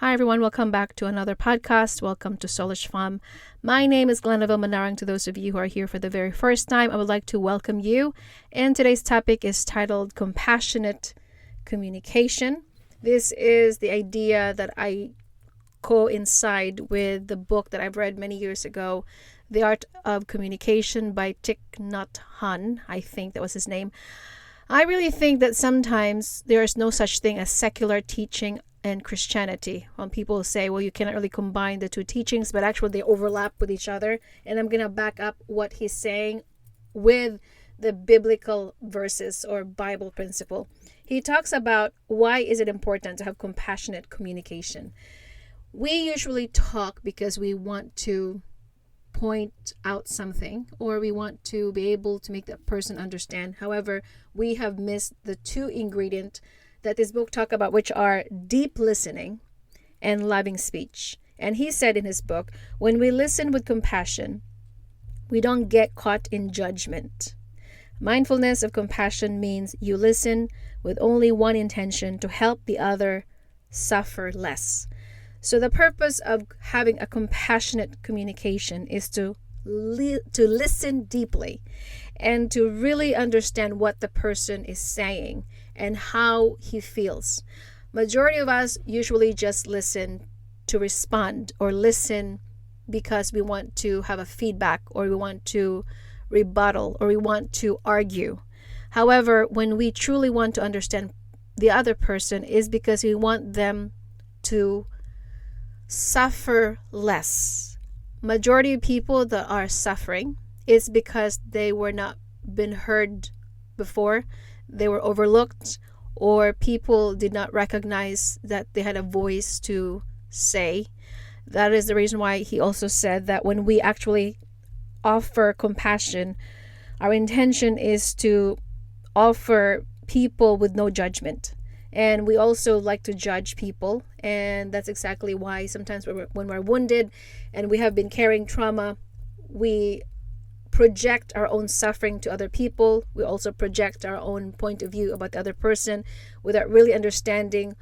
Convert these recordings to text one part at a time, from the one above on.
Hi everyone, welcome back to another podcast. Welcome to Soulishfemme. My name is Glenaville Manarang. To those of you who are here for the very first time, I would like to welcome you. And today's topic is titled Compassionate Communication. This is the idea that I coincide with the book that I've read many years ago, The Art of Communication by Thich Nhat Hanh. I think that was his name. I really think that sometimes there is no such thing as secular teaching and Christianity. When people say, well, you cannot really combine the two teachings, but actually they overlap with each other. And I'm going to back up what he's saying with the biblical verses or Bible principle. He talks about why is it important to have compassionate communication. We usually talk because we want to point out something or we want to be able to make that person understand. However, we have missed the two ingredients that this book talk about, which are deep listening and loving speech. And he said in his book, when we listen with compassion, we don't get caught in judgment. Mindfulness of compassion means you listen with only one intention: to help the other suffer less. So the purpose of having a compassionate communication is to listen deeply and to really understand what the person is saying and how he feels. Majority of us usually just listen to respond or listen because we want to have a feedback or we want to rebuttal or we want to argue. However, when we truly want to understand the other person is because we want them to suffer less. Majority of people that are suffering is because they were not been heard before. They were overlooked, or people did not recognize that they had a voice to say. That is the reason why he also said that when we actually offer compassion, our intention is to offer people with no judgment. And we also like to judge people. And that's exactly why sometimes when we're wounded and we have been carrying trauma, we project our own suffering to other people. We also project our own point of view about the other person without really understanding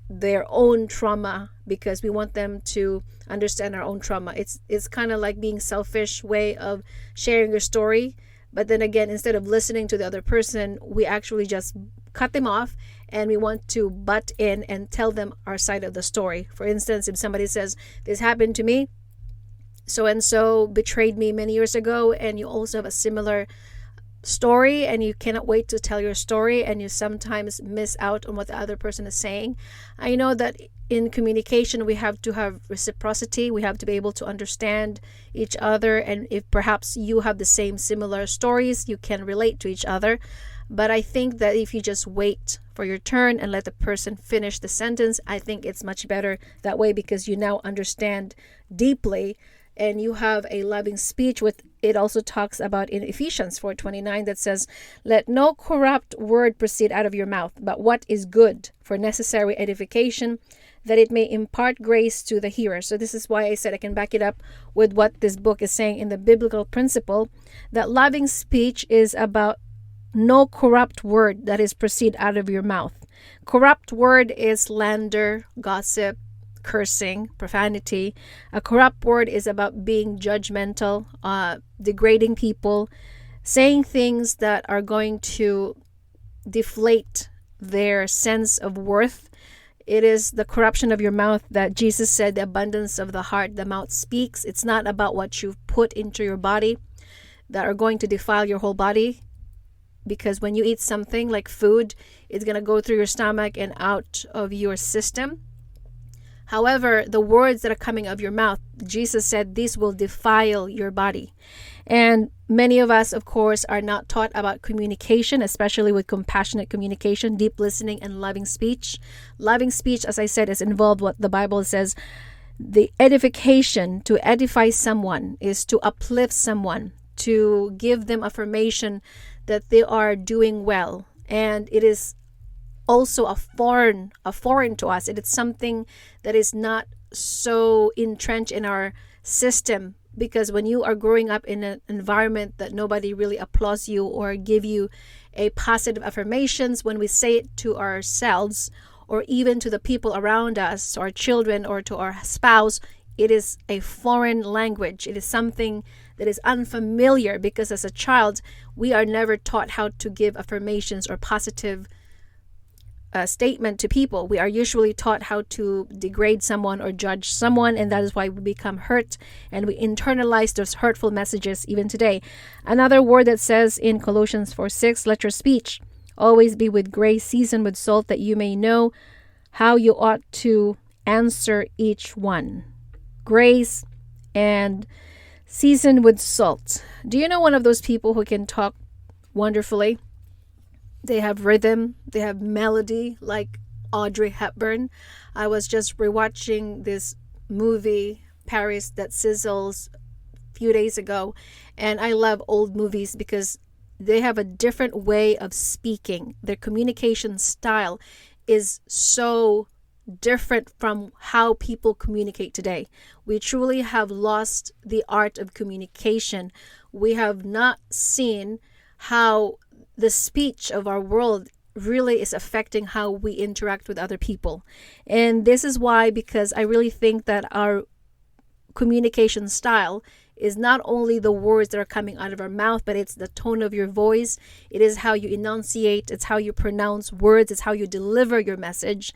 their own trauma, because we want them to understand our own trauma. It's kind of like being selfish way of sharing your story. But then again, instead of listening to the other person, we actually just cut them off and we want to butt in and tell them our side of the story. For instance, if somebody says, this happened to me, so-and-so betrayed me many years ago, and you also have a similar story and you cannot wait to tell your story, and you sometimes miss out on what the other person is saying. I know that in communication we have to have reciprocity. We have to be able to understand each other, and if perhaps you have the same similar stories, you can relate to each other. But I think that if you just wait for your turn and let the person finish the sentence, I think it's much better that way, because you now understand deeply and you have a loving speech. With it also talks about in Ephesians 4:29 that says, let no corrupt word proceed out of your mouth, but what is good for necessary edification, that it may impart grace to the hearer. So this is why I said I can back it up with what this book is saying in the biblical principle, that loving speech is about no corrupt word that is proceed out of your mouth. Corrupt word is slander, gossip, cursing, profanity. A corrupt word is about being judgmental, degrading people, saying things that are going to deflate their sense of worth. It is the corruption of your mouth that Jesus said, the abundance of the heart, the mouth speaks. It's not about what you put into your body that are going to defile your whole body. Because when you eat something like food, it's going to go through your stomach and out of your system. However, the words that are coming out of your mouth, Jesus said, these will defile your body. And many of us, of course, are not taught about communication, especially with compassionate communication, deep listening, and loving speech. Loving speech, as I said, is involved what the Bible says. The edification, to edify someone, is to uplift someone, to give them affirmation that they are doing well. And it is also a foreign to us. It is something that is not so entrenched in our system, because when you are growing up in an environment that nobody really applauds you or give you a positive affirmations, when we say it to ourselves or even to the people around us, to our children or to our spouse, it is a foreign language. It is something that is unfamiliar because as a child, we are never taught how to give affirmations or positive statement to people. We are usually taught how to degrade someone or judge someone, and that is why we become hurt and we internalize those hurtful messages even today. Another word that says in Colossians 4:6, let your speech always be with grace, seasoned with salt, that you may know how you ought to answer each one. Grace and seasoned with salt. Do you know one of those people who can talk wonderfully? They have rhythm, they have melody, like Audrey Hepburn. I was just rewatching this movie, Paris That Sizzles, a few days ago, and I love old movies because they have a different way of speaking. Their communication style is so different from how people communicate today. We truly have lost the art of communication. We have not seen how the speech of our world really is affecting how we interact with other people. And this is why, because I really think that our communication style is not only the words that are coming out of our mouth, but it's the tone of your voice. It is how you enunciate. It's how you pronounce words. It's how you deliver your message.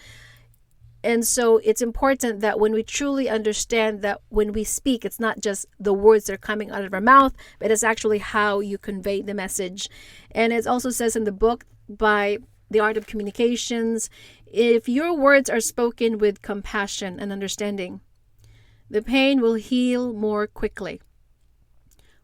And so it's important that when we truly understand that when we speak, it's not just the words that are coming out of our mouth, but it's actually how you convey the message. And it also says in the book by The Art of Communications, if your words are spoken with compassion and understanding, the pain will heal more quickly.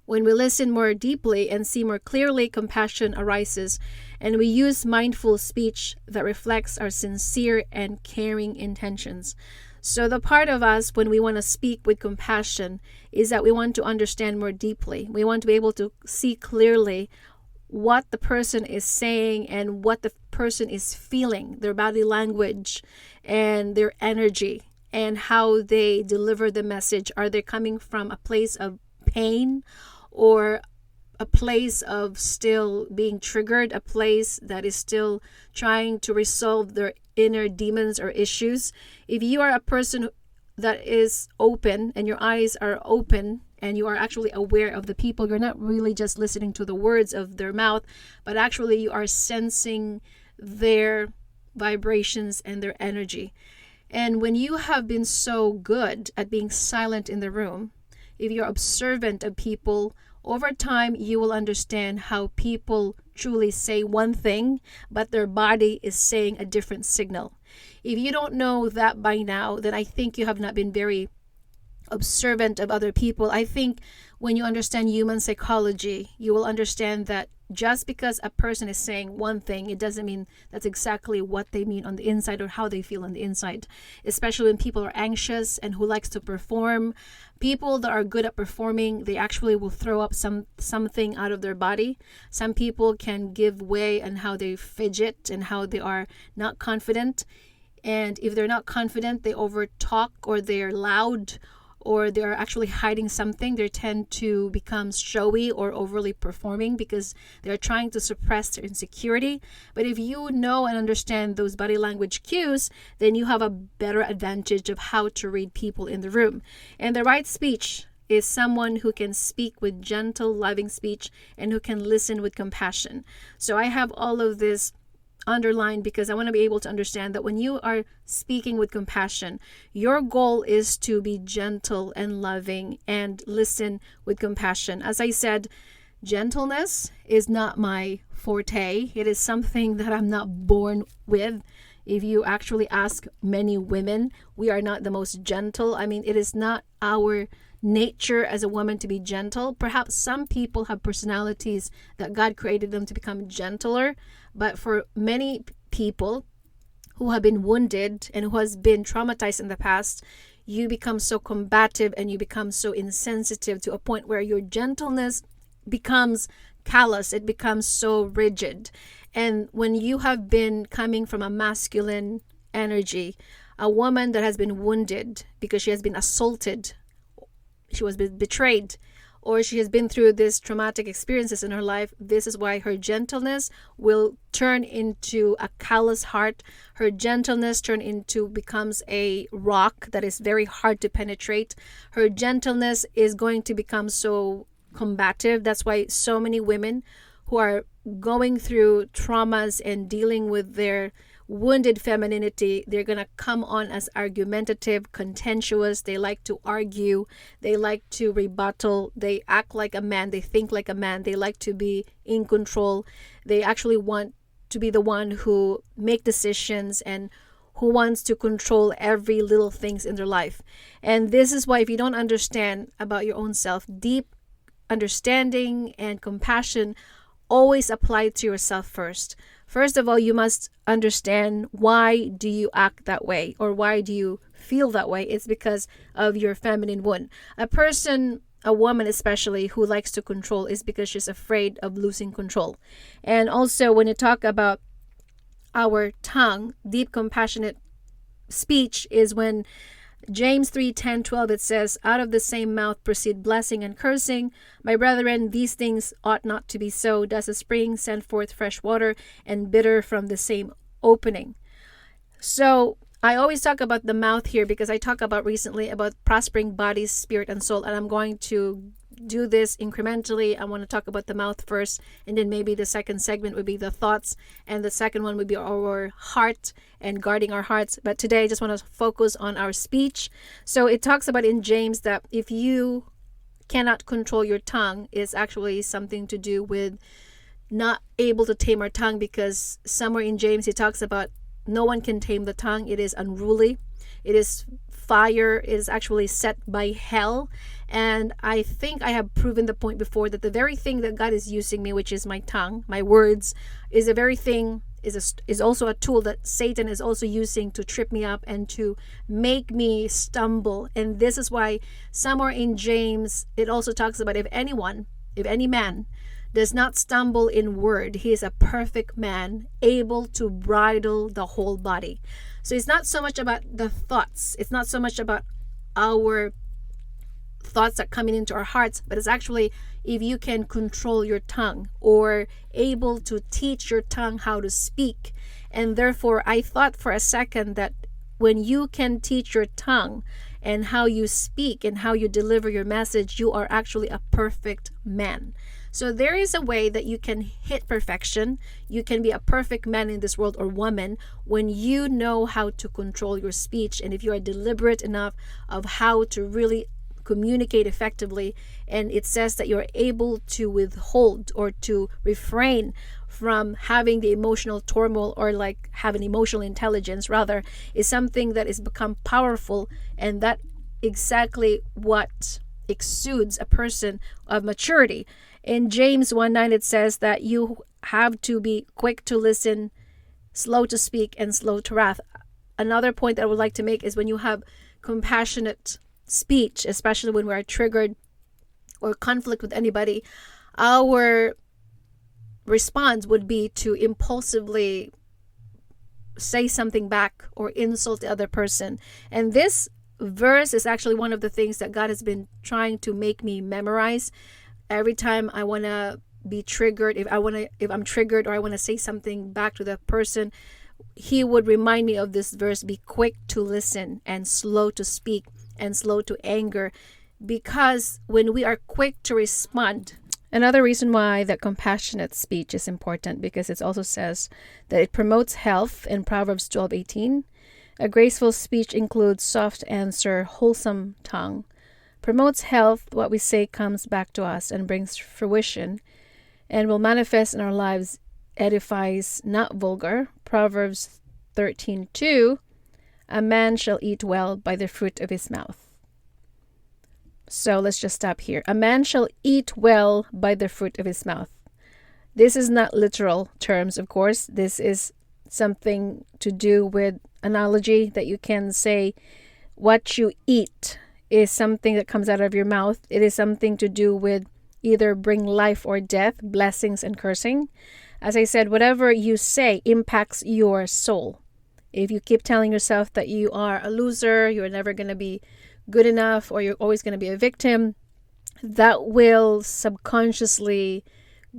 When we listen more deeply and see more clearly, compassion arises, and we use mindful speech that reflects our sincere and caring intentions. So the part of us when we want to speak with compassion is that we want to understand more deeply. We want to be able to see clearly what the person is saying and what the person is feeling, their body language and their energy and how they deliver the message. Are they coming from a place of pain or a place of still being triggered, a place that is still trying to resolve their inner demons or issues? If you are a person that is open and your eyes are open and you are actually aware of the people, you're not really just listening to the words of their mouth, but actually you are sensing their vibrations and their energy. And when you have been so good at being silent in the room, if you're observant of people, over time you will understand how people truly say one thing, but their body is saying a different signal. If you don't know that by now, then I think you have not been very observant of other people. I think when you understand human psychology, you will understand that just because a person is saying one thing, it doesn't mean that's exactly what they mean on the inside or how they feel on the inside. Especially when people are anxious and who likes to perform. People that are good at performing, they actually will throw up something out of their body. Some people can give way on how they fidget and how they are not confident. And if they're not confident, they overtalk or they're loud or they're actually hiding something. They tend to become showy or overly performing because they're trying to suppress their insecurity. But if you know and understand those body language cues, then you have a better advantage of how to read people in the room. And the right speech is someone who can speak with gentle, loving speech and who can listen with compassion. So I have all of this underlined because I want to be able to understand that when you are speaking with compassion, your goal is to be gentle and loving and listen with compassion. As I said, gentleness is not my forte. It is something that I'm not born with. If you actually ask many women, we are not the most gentle. I mean, it is not our nature as a woman to be gentle. Perhaps some people have personalities that God created them to become gentler, but for many people who have been wounded and who has been traumatized in the past, you become so combative and you become so insensitive to a point where your gentleness becomes callous. It becomes so rigid. And when you have been coming from a masculine energy, a woman that has been wounded because she has been assaulted, she was betrayed, or she has been through these traumatic experiences in her life, this is why her gentleness will turn into a callous heart. Her gentleness becomes a rock that is very hard to penetrate. Her gentleness is going to become so combative. That's why so many women who are going through traumas and dealing with their wounded femininity, they're going to come on as argumentative, contentious. They like to argue. They like to rebuttal. They act like a man. They think like a man. They like to be in control. They actually want to be the one who make decisions and who wants to control every little things in their life. And this is why if you don't understand about your own self, deep understanding and compassion always apply to yourself first. First of all, you must understand, why do you act that way, or why do you feel that way? It's because of your feminine wound. A woman especially, who likes to control is because she's afraid of losing control. And also when you talk about our tongue, deep compassionate speech is when James 3:10-12, it says, out of the same mouth proceed blessing and cursing. My brethren, these things ought not to be so. Does a spring send forth fresh water, and bitter from the same opening? So I always talk about the mouth here because I talk about recently about prospering body, spirit, and soul. And I'm going to do this incrementally. I want to talk about the mouth first, and then maybe the second segment would be the thoughts, and the second one would be our heart and guarding our hearts. But today I just want to focus on our speech. So it talks about in James that if you cannot control your tongue, is actually something to do with not able to tame our tongue, because somewhere in James he talks about no one can tame the tongue. It is unruly. It is fire. It is actually set by hell. And I think I have proven the point before that the very thing that God is using me, which is my tongue, my words, is a very thing, is also a tool that Satan is also using to trip me up and to make me stumble. And this is why somewhere in James, it also talks about if any man does not stumble in word, he is a perfect man, able to bridle the whole body. So it's not so much about the thoughts. It's not so much about our thoughts that coming into our hearts, but it's actually if you can control your tongue or able to teach your tongue how to speak. And therefore, I thought for a second that when you can teach your tongue and how you speak and how you deliver your message, you are actually a perfect man. So there is a way that you can hit perfection. You can be a perfect man in this world, or woman, when you know how to control your speech, and if you are deliberate enough of how to really communicate effectively. And it says that you're able to withhold or to refrain from having the emotional turmoil, or like have an emotional intelligence rather, is something that is become powerful, and that exactly what exudes a person of maturity. In James 1:9 it says that you have to be quick to listen, slow to speak, and slow to wrath. Another point that I would like to make is when you have compassionate speech, especially when we are triggered or conflict with anybody, our response would be to impulsively say something back or insult the other person. And this verse is actually one of the things that God has been trying to make me memorize. Every time I want to be triggered, if I'm triggered or I want to say something back to the person, he would remind me of this verse: be quick to listen and slow to speak and slow to anger. Because when we are quick to respond, another reason why that compassionate speech is important, because it also says that it promotes health in Proverbs 12:18. A graceful speech includes soft answer, wholesome tongue. Promotes health. What we say comes back to us and brings fruition and will manifest in our lives. Edifies, not vulgar. Proverbs 13:2. A man shall eat well by the fruit of his mouth. So let's just stop here. A man shall eat well by the fruit of his mouth. This is not literal terms, of course. This is something to do with analogy that you can say what you eat is something that comes out of your mouth. It is something to do with either bring life or death, blessings and cursing. As I said, whatever you say impacts your soul. If you keep telling yourself that you are a loser, you're never going to be good enough, or you're always going to be a victim, that will subconsciously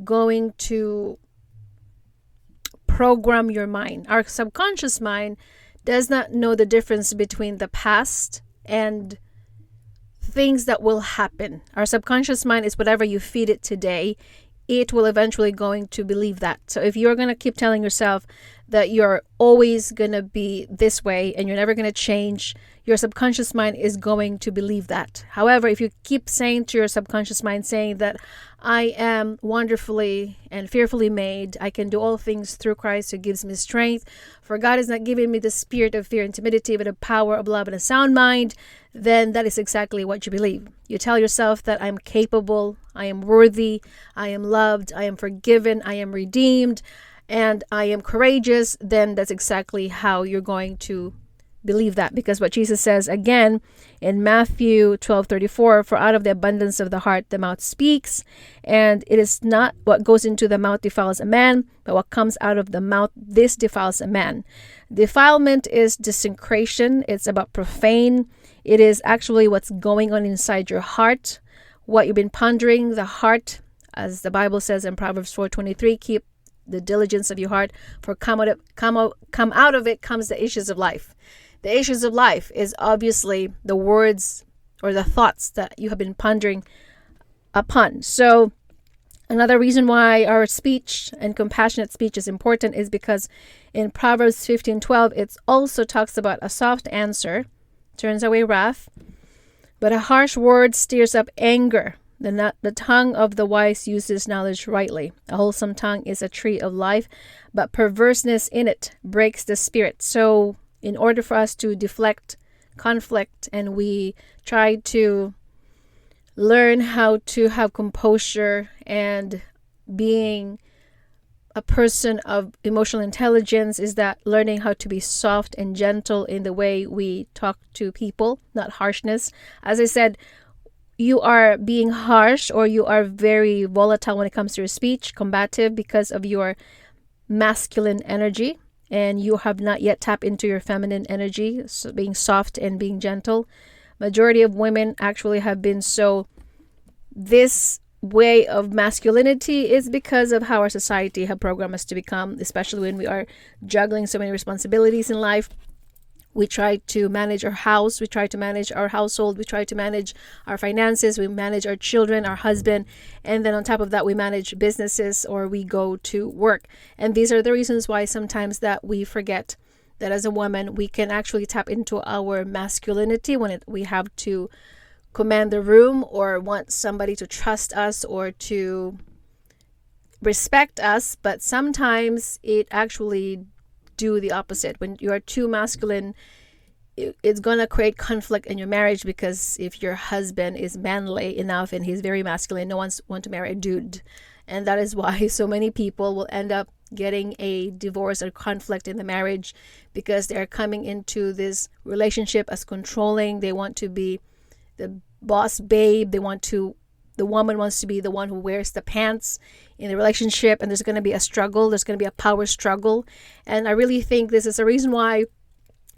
going to program your mind. Our subconscious mind does not know the difference between the past and things that will happen. Our subconscious mind is whatever you feed it today, it will eventually going to believe that. So if you're going to keep telling yourself that you're always going to be this way and you're never going to change, your subconscious mind is going to believe that. However, if you keep saying to your subconscious mind, saying that I am wonderfully and fearfully made, I can do all things through Christ who gives me strength, for God has not given me the spirit of fear and timidity, but a power of love and a sound mind, then that is exactly what you believe. You tell yourself that I'm capable, I am worthy, I am loved, I am forgiven, I am redeemed, and I am courageous, then that's exactly how you're going to believe that. Because what Jesus says again in Matthew 12:34, for out of the abundance of the heart the mouth speaks, and it is not what goes into the mouth defiles a man, but what comes out of the mouth, this defiles a man. Defilement is desecration. It's about profane. It is actually what's going on inside your heart, what you've been pondering. The heart, as the Bible says in Proverbs 4:23, keep the diligence of your heart, for come out of it comes the issues of life. The issues of life is obviously the words or the thoughts that you have been pondering upon. So another reason why our speech and compassionate speech is important is because in Proverbs 15:12, it also talks about a soft answer turns away wrath, but a harsh word stirs up anger. The tongue of the wise uses knowledge rightly. A wholesome tongue is a tree of life, but perverseness in it breaks the spirit. So in order for us to deflect conflict, and we try to learn how to have composure and being a person of emotional intelligence, is that learning how to be soft and gentle in the way we talk to people, not harshness. As I said, you are being harsh or you are very volatile when it comes to your speech, combative because of your masculine energy, and you have not yet tapped into your feminine energy, so being soft and being gentle. Majority of women actually have been so. This way of masculinity is because of how our society have programmed us to become, especially when we are juggling so many responsibilities in life. We try to manage our house, we try to manage our household, we try to manage our finances, we manage our children, our husband, and then on top of that, we manage businesses or we go to work. And these are the reasons why sometimes that we forget that as a woman, we can actually tap into our masculinity when we have to command the room or want somebody to trust us or to respect us. But sometimes it actually do the opposite. When you are too masculine, it's going to create conflict in your marriage, because if your husband is manly enough and he's very masculine, no one's want to marry a dude. And that is why so many people will end up getting a divorce or conflict in the marriage, because they're coming into this relationship as controlling. They want to be the boss babe. The woman wants to be the one who wears the pants in the relationship, and there's going to be a struggle. There's going to be a power struggle. And I really think this is a reason why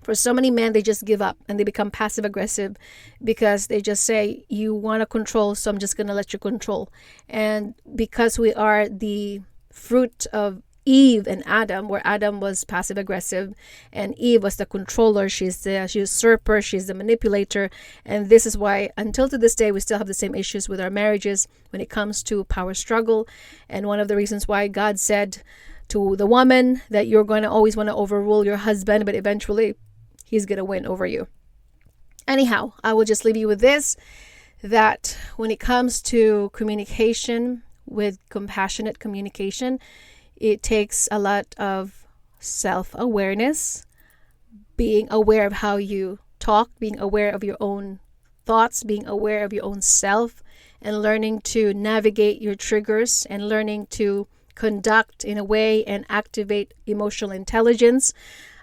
for so many men, they just give up and they become passive aggressive, because they just say, you want to control, so I'm just going to let you control. And because we are the fruit of Eve and Adam, where Adam was passive aggressive and Eve was the controller, she's the usurper, she's the manipulator. And this is why until to this day we still have the same issues with our marriages when it comes to power struggle. And one of the reasons why God said to the woman that you're going to always want to overrule your husband, but eventually he's going to win over you. Anyhow, I will just leave you with this, that when it comes to communication, with compassionate communication, it takes a lot of self-awareness, being aware of how you talk, being aware of your own thoughts, being aware of your own self, and learning to navigate your triggers and learning to conduct in a way and activate emotional intelligence,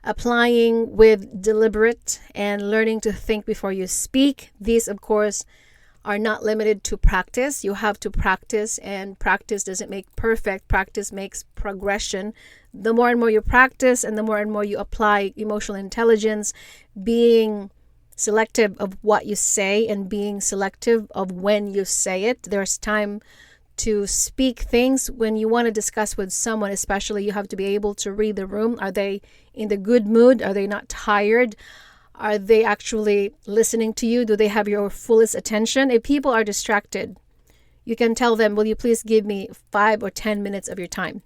applying with deliberate and learning to think before you speak. These, of course, are not limited to practice. You have to practice, and practice doesn't make perfect. Practice makes progression. The more and more you practice and the more and more you apply emotional intelligence, being selective of what you say and being selective of when you say it. There's time to speak things when you want to discuss with someone, especially. You have to be able to read the room. Are they in the good mood? Are they not tired? Are they actually listening to you? Do they have your fullest attention? If people are distracted, you can tell them, will you please give me 5 or 10 minutes of your time,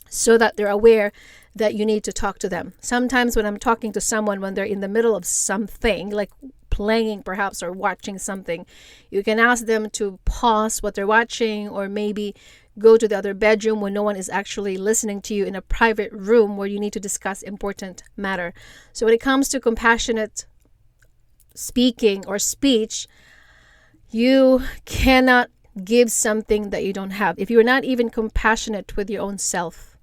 so that they're aware that you need to talk to them. Sometimes when I'm talking to someone, when they're in the middle of something, like playing perhaps or watching something, you can ask them to pause what they're watching, or maybe go to the other bedroom when no one is actually listening to you, in a private room where you need to discuss important matter. So when it comes to compassionate speaking or speech, you cannot give something that you don't have. If you're not even compassionate with your own self,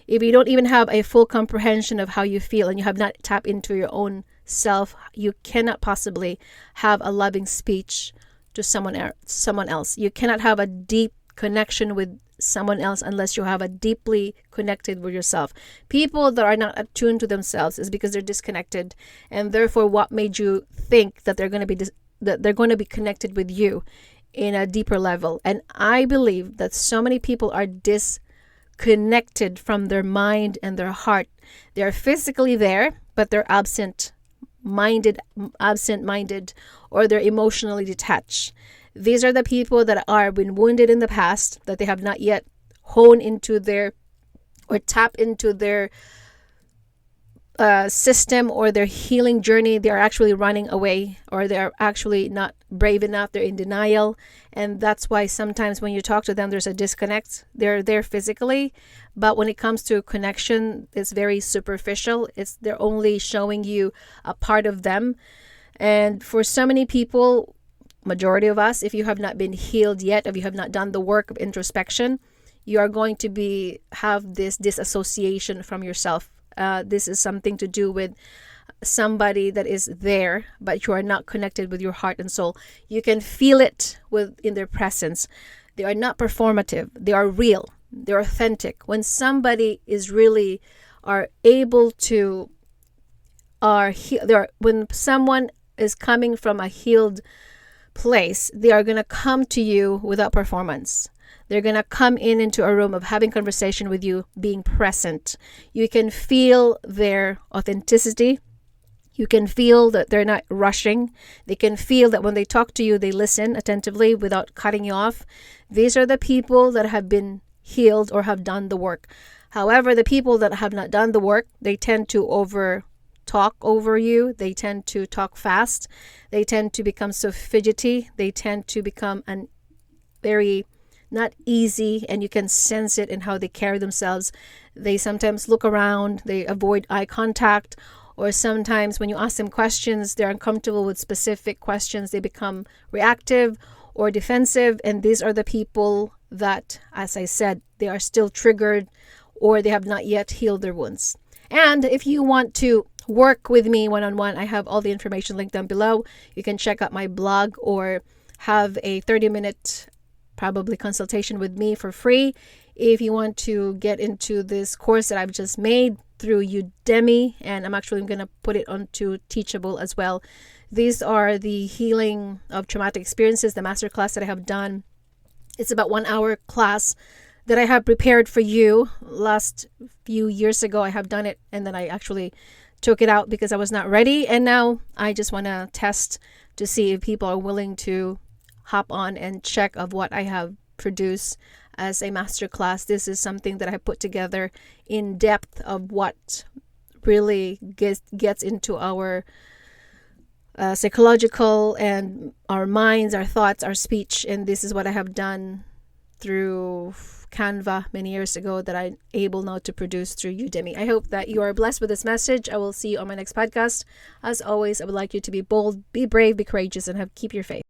if you don't even have a full comprehension of how you feel, and you have not tapped into your own self, you cannot possibly have a loving speech to someone else. You cannot have a deep connection with someone else unless you have a deeply connected with yourself. People that are not attuned to themselves is because they're disconnected, and therefore what made you think that they're going to be connected with you in a deeper level. And I believe that so many people are disconnected from their mind and their heart. They're physically there, but they're absent-minded, or they're emotionally detached. These are the people that are been wounded in the past, that they have not yet honed into their, or tap into their system or their healing journey. They are actually running away, or they are actually not brave enough. They're in denial. And that's why sometimes when you talk to them, there's a disconnect. They're there physically, but when it comes to connection, it's very superficial. They're only showing you a part of them. And for so many people, majority of us, if you have not been healed yet, if you have not done the work of introspection, you are going to have this disassociation from yourself. This is something to do with somebody that is there, but you are not connected with your heart and soul. You can feel it in their presence. They are not performative. They are real. They're authentic. When somebody is really are able to when someone is coming from a healed place, they are going to come to you without performance. They're going to come into a room of having conversation with you, being present. You can feel their authenticity. You can feel that they're not rushing. They can feel that when they talk to you, they listen attentively without cutting you off. These are the people that have been healed or have done the work. However, the people that have not done the work, they tend to talk over you. They tend to talk fast. They tend to become so fidgety. They tend to become very not easy, and you can sense it in how they carry themselves. They sometimes look around. They avoid eye contact, or sometimes when you ask them questions, they're uncomfortable with specific questions. They become reactive or defensive, and these are the people that, as I said, they are still triggered, or they have not yet healed their wounds. And if you want to work with me one-on-one, I have all the information linked down below. You can check out my blog, or have a 30-minute probably consultation with me for free. If you want to get into this course that I've just made through Udemy, and I'm actually going to put it onto Teachable as well. These are the healing of traumatic experiences, the masterclass that I have done. It's about 1 hour class that I have prepared for you. Last few years ago, I have done it, and then I actually took it out because I was not ready. And now I just want to test to see if people are willing to hop on and check of what I have produced as a masterclass. This is something that I put together in depth of what really gets into our psychological and our minds, our thoughts, our speech. And this is what I have done through Canva many years ago that I'm able now to produce through Udemy. I hope that you are blessed with this message. I will see you on my next podcast. As always, I would like you to be bold, be brave, be courageous, and keep your faith.